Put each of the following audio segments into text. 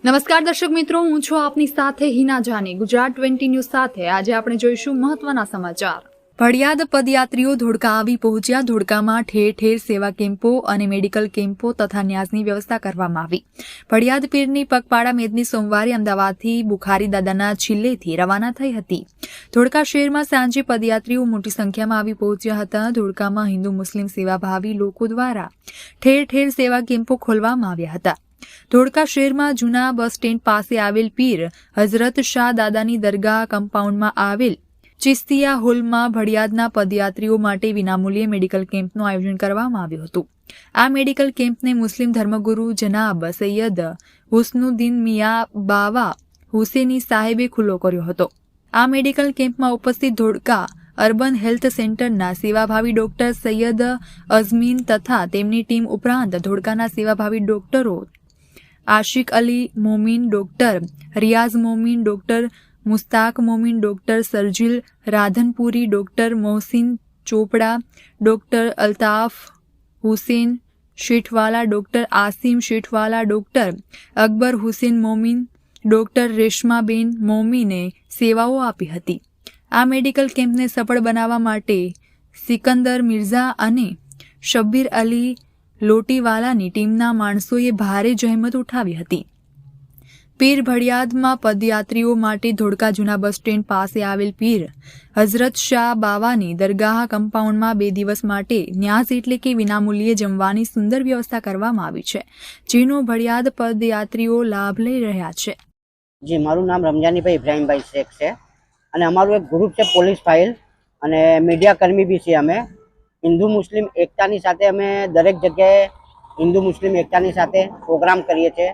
નમસ્કાર દર્શક મિત્રો, હું છું આપની સાથે હિના જાની। ગુજરાત 20 ન્યૂઝ સાથે આજે આપણે જોઈશું મહત્વના સમાચાર। ભડિયાદ પદયાત્રીઓ ધોળકા આવી પહોંચ્યા। ધોળકામાં ઠેર ઠેર સેવા કેમ્પો અને મેડિકલ કેમ્પો તથા ન્યાસની વ્યવસ્થા કરવામાં આવી। ભડિયાદ પીરની પગપાળા મેદની સોમવારે અમદાવાદથી બુખારી દાદાના છિલ્લેથી રવાના થઈ હતી। ધોળકા શહેરમાં સાંજે પદયાત્રીઓ મોટી સંખ્યામાં આવી પહોંચ્યા હતા। ધોળકામાં હિન્દુ મુસ્લિમ સેવાભાવી લોકો દ્વારા ઠેર ઠેર સેવા કેમ્પો ખોલવામાં આવ્યા હતા। ધોળકા શહેરમાં જૂના બસ સ્ટેન્ડ પાસે આવેલ પીર હઝરત શાહ દાદાની દરગાહ કમ્પાઉન્ડમાં આવેલ ચિસ્તિયા હોલમાં ભડિયાદના પદયાત્રીઓ માટે વિનામૂલ્યે મેડિકલ કેમ્પનું આયોજન કરવામાં આવ્યું હતું। આ મેડિકલ કેમ્પને મુસ્લિમ ધર્મગુરુ જનાબ સૈયદ હુસ્નુદ્દીન મિયા બાવા હુસેની સાહેબે ખુલ્લો કર્યો હતો। આ મેડિકલ કેમ્પમાં ઉપસ્થિત ધોળકા અર્બન હેલ્થ સેન્ટરના સેવાભાવી ડોક્ટર સૈયદ અઝમીન તથા તેમની ટીમ ઉપરાંત ધોળકાના સેવાભાવી ડોક્ટરો Ashiq Ali Momin, doctor Riyaz Momin, doctor Mushtaq Momin, doctor Sarjil Radhanpuri, doctor Mohsin Chopda, doctor Altaf Hussain Shethwala, doctor Asim Shethwala, doctor Akbar Hussain Momin, doctor Reshmaben મોમીને સેવાઓ આપી હતી। આ મેડિકલ કેમ્પને સફળ બનાવવા માટે સિકંદર મિર્ઝા અને શબ્બીર અલી લોટીવાલાની ટીમના માણસોએ ભારે જહેમત ઉઠાવી હતી। પીર ભડિયાદમાં પદયાત્રીઓ માટે ધોળકા જૂના બસ સ્ટેન્ડ પાસે આવેલ પીર હઝરત શાહ બાવાની દરગાહ કમ્પાઉન્ડમાં 2 દિવસ માટે ન્યાસ એટલે કે વિનામૂલ્યે જમવાની સુંદર વ્યવસ્થા કરવામાં આવી છે, જેનો ભડિયાદ પદયાત્રીઓ લાભ લઈ રહ્યા છે। જી, મારું નામ રમજાનીભાઈ ઇબ્રાહીમભાઈ શેખ છે અને અમારું એક ગ્રુપ છે પોલીસ ફાઇલ અને મીડિયા કર્મી બી છે। અમે હિન્દુ મુસ્લિમ એકતાની સાથે અમે દરેક જગ્યાએ હિન્દુ મુસ્લિમ એકતાની સાથે પ્રોગ્રામ કરીએ છીએ।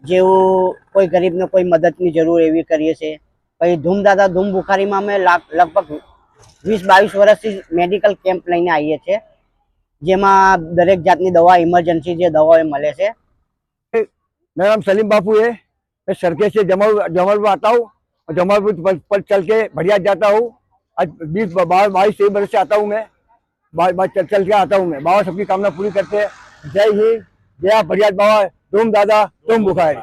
જેવું કોઈ ગરીબને કોઈ મદદની જરૂર એવી કરીએ છીએ। પછી ધૂમ દાદા ધૂમ બુખારીમાં અમે લગભગ 20-22 વર્ષથી મેડિકલ કેમ્પ લઈને આવીએ છીએ, જેમાં દરેક જાતની દવા ઇમરજન્સી જે દવાઓ મળે છે। मेरा नाम सलीम बापू है। मैं सड़के से जमालपुर आता हूँ और जमालपुर पर चल के भड़ियाद जाता हूँ। आज 22 वर्ष से आता हूँ मैं, चल के आता हूँ मैं। बाबा सबकी कामना पूरी करते हैं। जय हिंद, जय भड़ियाद बाबा, तुम दादा तुम बुखारी।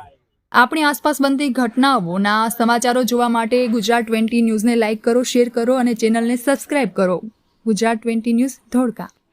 આપણી આસપાસ બનતી ઘટનાઓના સમાચારો જોવા માટે ગુજરાત 20 ન્યૂઝને લાઇક કરો, શેર કરો અને ચેનલને સબસ્ક્રાઇબ કરો। ગુજરાત 20 ન્યૂઝ ધોળકા।